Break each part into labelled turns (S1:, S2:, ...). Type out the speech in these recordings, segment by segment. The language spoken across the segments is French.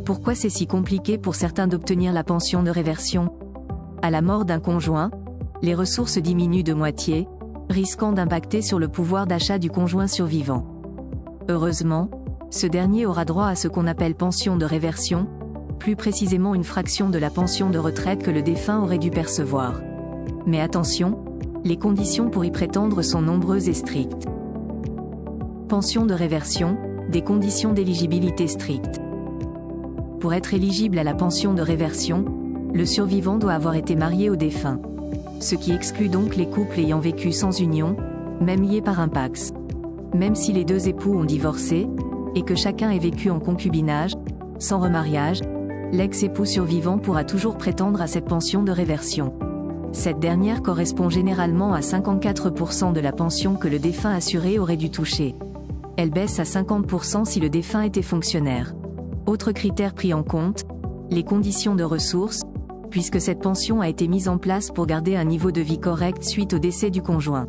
S1: Pourquoi c'est si compliqué pour certains d'obtenir la pension de réversion? À la mort d'un conjoint, les ressources diminuent de moitié, risquant d'impacter sur le pouvoir d'achat du conjoint survivant. Heureusement, ce dernier aura droit à ce qu'on appelle pension de réversion, plus précisément une fraction de la pension de retraite que le défunt aurait dû percevoir. Mais attention, les conditions pour y prétendre sont nombreuses et strictes. Pension de réversion, des conditions d'éligibilité strictes. Pour être éligible à la pension de réversion, le survivant doit avoir été marié au défunt. Ce qui exclut donc les couples ayant vécu sans union, même liés par un PACS. Même si les deux époux ont divorcé, et que chacun ait vécu en concubinage, sans remariage, l'ex-époux survivant pourra toujours prétendre à cette pension de réversion. Cette dernière correspond généralement à 54% de la pension que le défunt assuré aurait dû toucher. Elle baisse à 50% si le défunt était fonctionnaire. Autre critère pris en compte, les conditions de ressources, puisque cette pension a été mise en place pour garder un niveau de vie correct suite au décès du conjoint.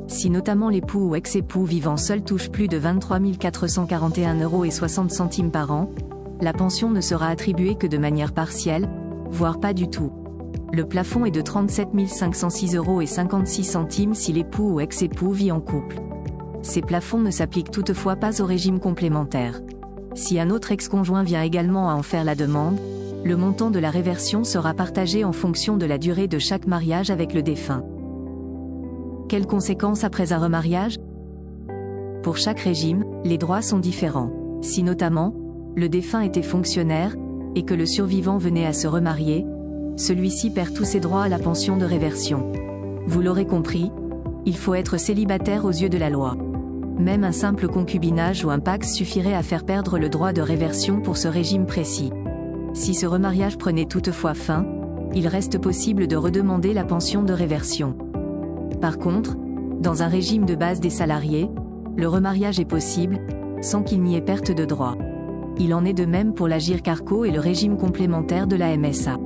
S1: Si notamment l'époux ou ex-époux vivant seul touche plus de 23 441,60 € par an, la pension ne sera attribuée que de manière partielle, voire pas du tout. Le plafond est de 37 506,56 € si l'époux ou ex-époux vit en couple. Ces plafonds ne s'appliquent toutefois pas au régime complémentaire. Si un autre ex-conjoint vient également à en faire la demande, le montant de la réversion sera partagé en fonction de la durée de chaque mariage avec le défunt. Quelles conséquences après un remariage? Pour chaque régime, les droits sont différents. Si notamment, le défunt était fonctionnaire, et que le survivant venait à se remarier, celui-ci perd tous ses droits à la pension de réversion. Vous l'aurez compris, il faut être célibataire aux yeux de la loi. Même un simple concubinage ou un PACS suffirait à faire perdre le droit de réversion pour ce régime précis. Si ce remariage prenait toutefois fin, il reste possible de redemander la pension de réversion. Par contre, dans un régime de base des salariés, le remariage est possible, sans qu'il n'y ait perte de droit. Il en est de même pour l'Agirc Arrco et le régime complémentaire de la MSA.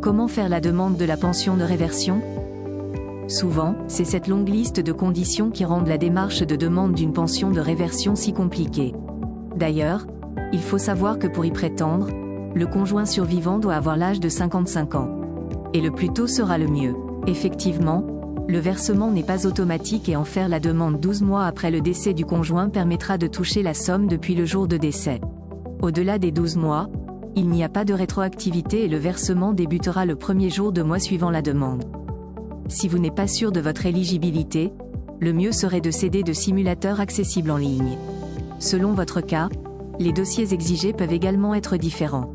S1: Comment faire la demande de la pension de réversion? Souvent, c'est cette longue liste de conditions qui rendent la démarche de demande d'une pension de réversion si compliquée. D'ailleurs, il faut savoir que pour y prétendre, le conjoint survivant doit avoir l'âge de 55 ans. Et le plus tôt sera le mieux. Effectivement, le versement n'est pas automatique et en faire la demande 12 mois après le décès du conjoint permettra de toucher la somme depuis le jour de décès. Au-delà des 12 mois, il n'y a pas de rétroactivité et le versement débutera le premier jour de mois suivant la demande. Si vous n'êtes pas sûr de votre éligibilité, le mieux serait de s'aider de simulateurs accessibles en ligne. Selon votre cas, les dossiers exigés peuvent également être différents.